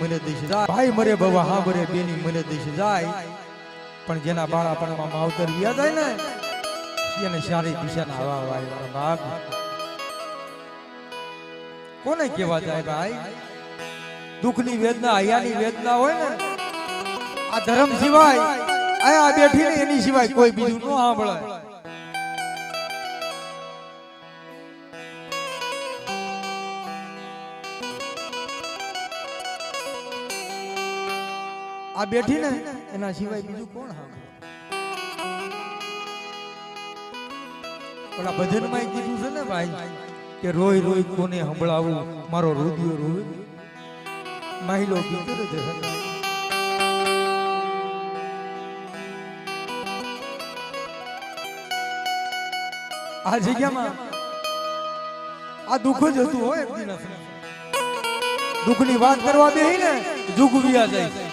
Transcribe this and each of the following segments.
મરે દેશ જાય ભાઈ મરે બાબા હા મરે બેની મરે દેશ જાય પણ જેના બાળાપણમાં માવતર વ્યા જાય ને એને સારી દિશાના હવા વાય મારા બાપ કોને કેવા જાય ભાઈ દુઃખની વેદના હૈયાની વેદના હોય ને આ ધર્મ સિવાય આ બેઠી ને એની સિવાય કોઈ બીજું ન સાંભળે આ બેઠી ને એના સિવાય બીજું કોણ સાંભળે ઓલા ભજનમાં કીધું છે ને ભાઈ કે રોય રોય કોને સંભળાવું મારો રુદિયો રોય માહિલો ભીતર જ આ જગ્યામાં આ દુઃખ જ હતું હોય એક દિન દુઃખની વાત કરવા બેહી ને જુગવ્યા જાય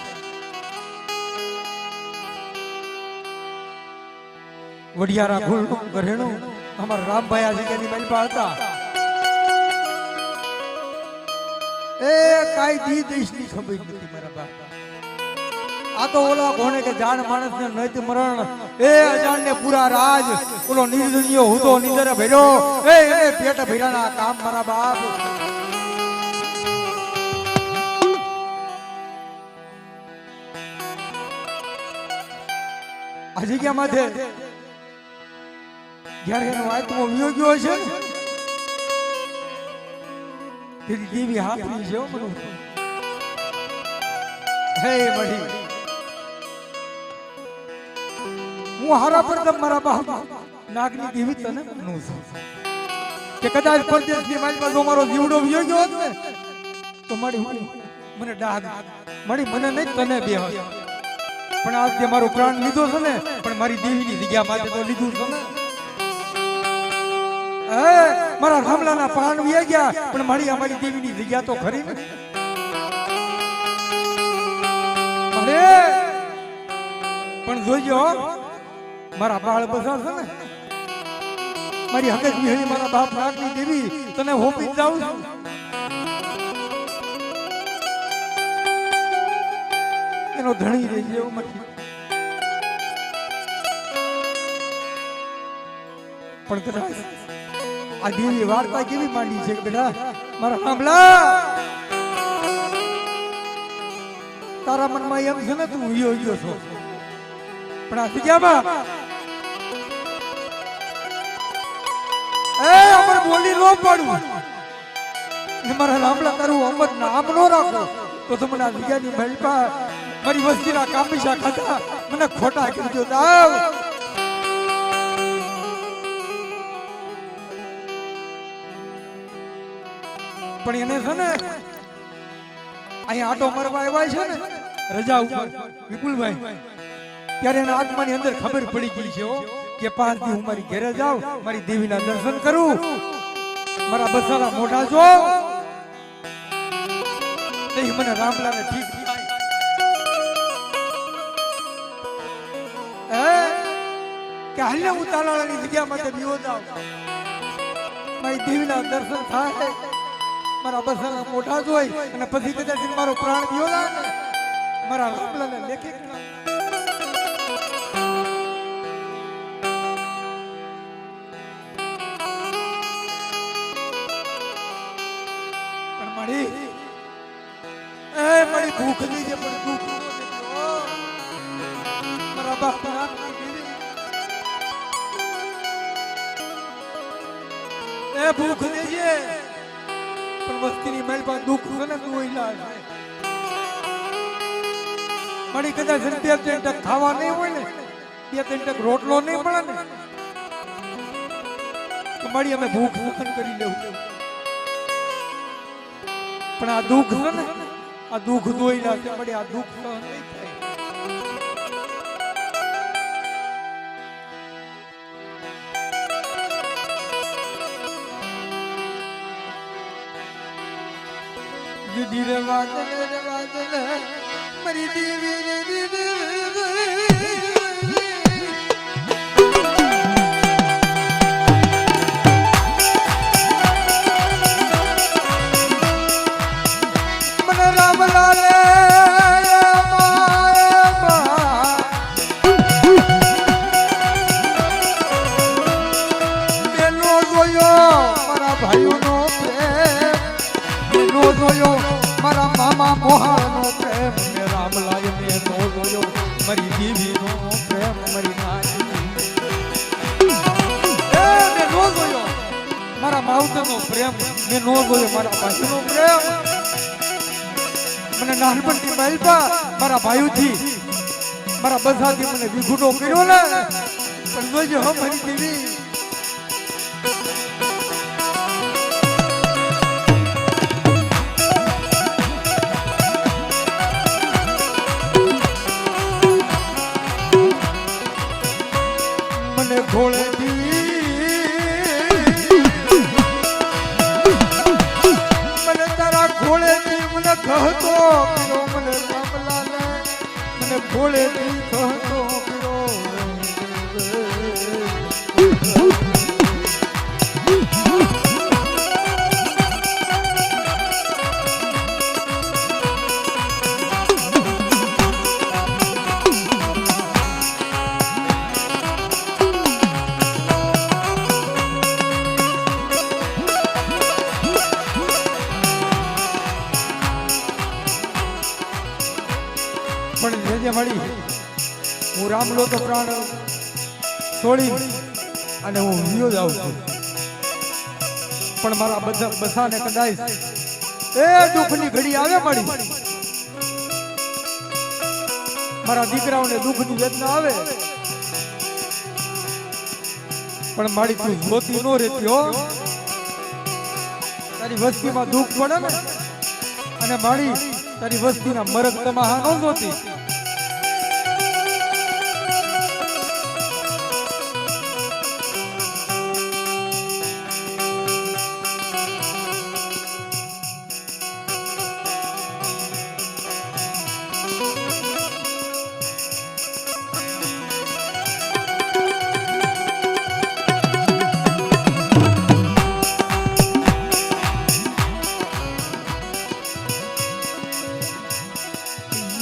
વડિયારા ફૂલનું ઘરેણું અમારા રામભાઈ આ જગ્યાની મલપા હતા એ કાઈ દી દેશની ખબર નથી મારા બાપ આ તો ઓલા કોને કે જાણ માણસ ને નૈત મરણ એ અજાણ ને પૂરા રાજ ઓલો નિર્દનિયો હુતો નિંદરે ભર્યો એ એને પેટ ભર્યાના કામ મારા બાપ આ જગ્યા માથે જ્યારે એનો આત્મો વિયો ગયો છે તેરી દેવી હાથની છે મનુ હે મઢી હું હારા પર મારા બાપ નાગની દેવી તને મનું છું કે કદાચ પરદેશની માલમાં જો મારો જીવડો વિયો ગયો હોત ને તો મારી મને ડાઘ મારી મને નહીં તને બે હોત પણ આજ તે મારો પ્રાણ લીધો છે ને પણ મારી દેવીની જગ્યા માટે તો લીધું છે ને મારા રામલાના પાન વિયા ગયા પણ મારી અમારી દેવીની જગ્યા તો ખરી ને અરે પણ જોજો મારા બાળ બસાર છે ને મારી હકત વિહળી મારા બાપ નાગની દેવી તને હોપી જાઉં છું એનો ધણી રહી જેવો મઠી પણ કદાચ આ દેવી વાર્તા કેવી માંડી છે કે બેટા મારા રામલા તારા મનમાં એમ છે ને તું વિયો ગયો છો પણ આ જગ્યામાં એ અમર બોલી નો પાડું મારા રામલા તારું અમર નામ નો રાખો તો તમને આ જગ્યાની મલપા મારી વસ્તીના કામીશા ખાતા મને ખોટા કરી દો દાવ પણ એને છે ને અહીંયા આટો મરવા આવ્યા છે ને રજા ઉપર વિપુલભાઈ ત્યારે એના આત્માની અંદર ખબર પડી ગઈ છે કે 5 દી હું મારી ઘરે જાઉં મારી દેવીના દર્શન કરું મારા બસારા મોઢા જો તે મને રામલાને ઠીક થાય કે હાલે હું તાલાળાની જગ્યામાં તે બીવો જાઉં મારી દેવીના દર્શન થાય મારા બસાના મોઢા જોઈ અને પછી કદાચ મારો પ્રાણ ગયો ને મારા રામલાને લેખે પણ મારી મારી ભૂખ ની છે પણ ભૂખ મારા બાપ ભૂખ ની છે પણ વસ્તીની મહેલ પર દુઃખ છે ને તું ઈલાજ મારી કદાચ 2-3 ટક ખાવા નહીં હોય ને 2-3 ટક રોટલો નહીં મળે ને તો મારી અમે ભૂખ સહન કરી લેવું પણ આ દુઃખ છે ને આ દુઃખ દોઈલા છે મારી આ દુઃખ સહન નહીં થાય ધીરે વાદળ મારી દેવી મને રામ લાલે મેનો જોયો મારા ભાઈઓનો પ્રેમ મેનો જોયો મારા મામા મોહાનો પ્રેમ મે રામલાય મેનો જોયો મારી દીવીનો પ્રેમ મારી નાની મેનો જોયો મારા માવતરનો પ્રેમ મેનો જોયો મારા ભાઈનો પ્રેમ મને નાનપણથી માલપા મારા ભાઈઓથી મારા બધાથી મને વિઘુટો કર્યો ને પણ જોજો હમ મારી દેવી મને ઘોળે મને તારા ઘોળેથી મને કહતો મને રામલાલે મને ઘોળેથી કહતો પણ જે મળી હું રામલો તો પ્રાણ છોડી અને હું વિયો જાઉં છું પણ મારા બધા બસાને કદાચ એ દુઃખની ઘડી આવે મળી મારા દીકરાઓને દુઃખની વેદના આવે પણ મારી તું જોતી ન રહેતી હો તારી વસ્તીમાં દુઃખ પડે ને અને મારી તારી વસ્તીના મરક તમાહા ન જોતી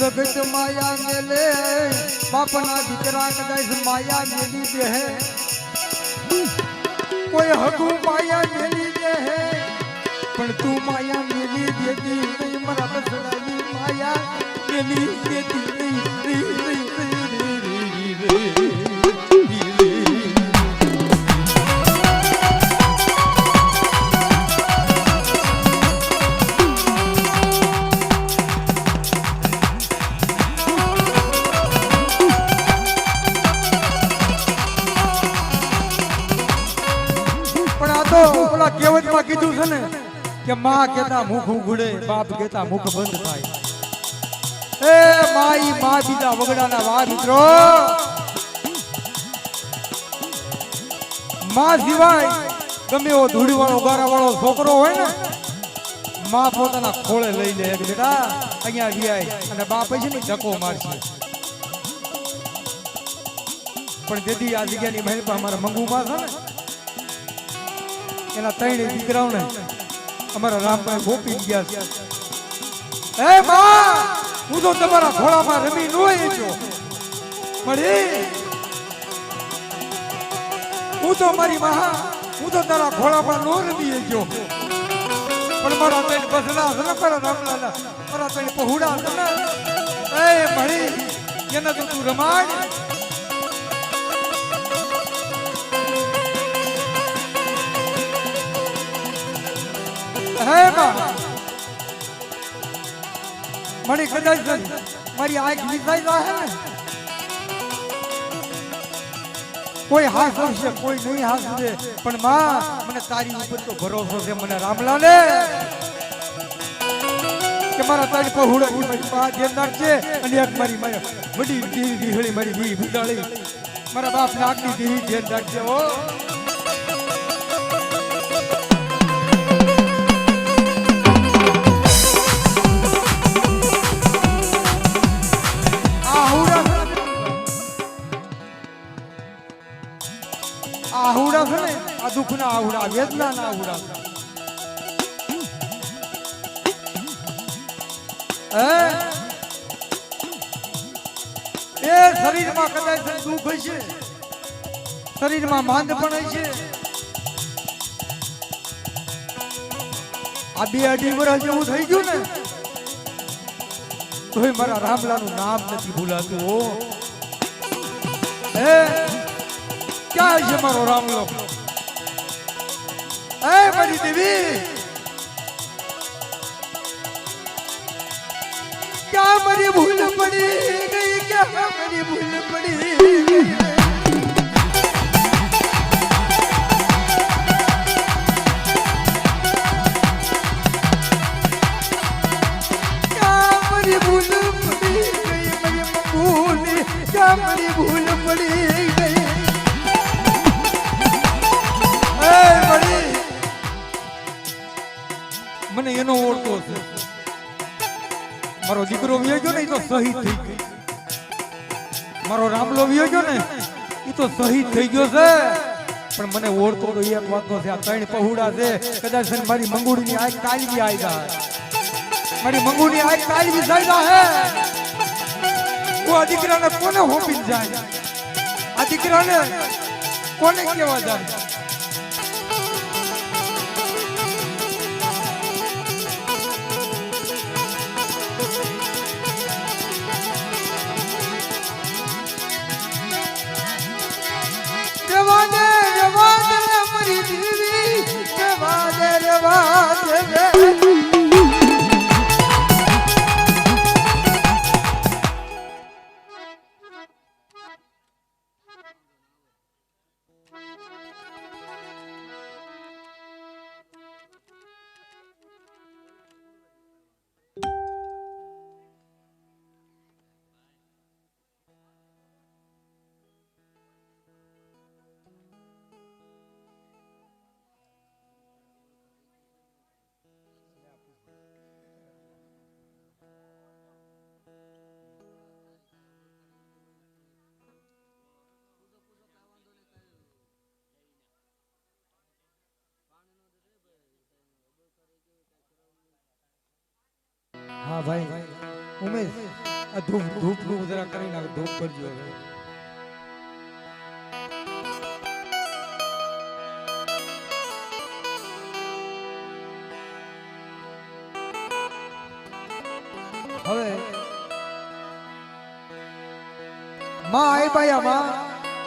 જગત માયા મેલે બાપના દીકરા કદાચ માયા મેલી દે હે કોઈ હગુ માયા મેલી દે હે પણ તું માયા મેલી દેતી નહીં મારા બસડાની માયા મેલી દેતી ઓલા કહેવતમાં કીધું છે ને કે માં કેતા મુખ ઉઘડે બાપ કેતા મુખ બંધ થાય એ માઈ માં બીજા વગડાના વા મિત્રો માં સિવાય ગમે એવો ધૂળીવાળો ગારાવાળો છોકરો હોય ને માં પોતાના ખોળે લઈ લે કે બેટા અહીંયા વિયાય અને બાપ છે ને ધક્કો મારશે પણ જેથી આ જગ્યાની મહેલ પર અમારા મંગુમાં છે ને એના ત્રણે દીકરાઓને અમારા રામભાઈ ગોપી ગયા છે હે માં હું તો તમારા ઘોડામાં રમી નો આવ્યો મળી હું તો મારી મહા હું તો તારા ઘોડામાં નો રમી ગયો પણ મારા ત્રણ બસડા છે ને મારા રામલાલા મારા ત્રણ પહોળા છે ને એ મળી એને તો તું રમાડ હે માં મણી કદાચ મારી આંખ વિસાઈ જાય ને કોઈ હાસશે કોઈ નહીં હાસશે પણ માં મને તારી ઉપર તો ભરોસો છે મને રામલાલે કે મારા તારી પહોળા મારી પા ધ્યાન રાખજે અને એક મારી વડી દીહળી મારી દી બુડાળી મારા બાપ નાગની દીવી ધ્યાન રાખજે હો આહુડા છે ને આ દુઃખ ના આહુડા વેદના ના આહુડા એ શરીરમાં કદાચ દુઃખ હશે, શરીરમાં માંદ પણ હશે, આ 2-2.5 વર્ષ જેવું થઈ ગયું ને તોય મારા રામલાનું નામ નથી ભૂલાતું. હો એ ક્યાં છે મારો રામલો? એ મારી દેવી, ક્યાં મારી ભૂલ પડી ગઈ? ક્યાં મારી ભૂલ પડી ગઈ? ક્યાં મારી ભૂલ પડી ગઈ? મારી ભૂલ, ક્યાં મારી ભૂલ પડી ગઈ? એ મારી મને એનો ઓળખો છે. મારો દીકરો વિયો ગયો ને એ તો શહીદ થઈ ગયો. મારો રામલો વિયો ગયો ને એ તો શહીદ થઈ ગયો છે. પણ મને ઓળખો તો એક વાતનો છે, આ 3 પહોળા છે. કદાચ મારી મંગુડીની આંખ કાલવી આવી જાય, મારી મંગુડીની આંખ કાલવી જાય હે, હું આ દીકરાને કોને હોપી જાય? આ દીકરાને કોને કેવા જાય? હા ભાઈ ઉમેશ, આ ધૂપ નું જરા કરી નાખ, ધૂપ કરજો હવે. હવે માં આઈ બાયા માં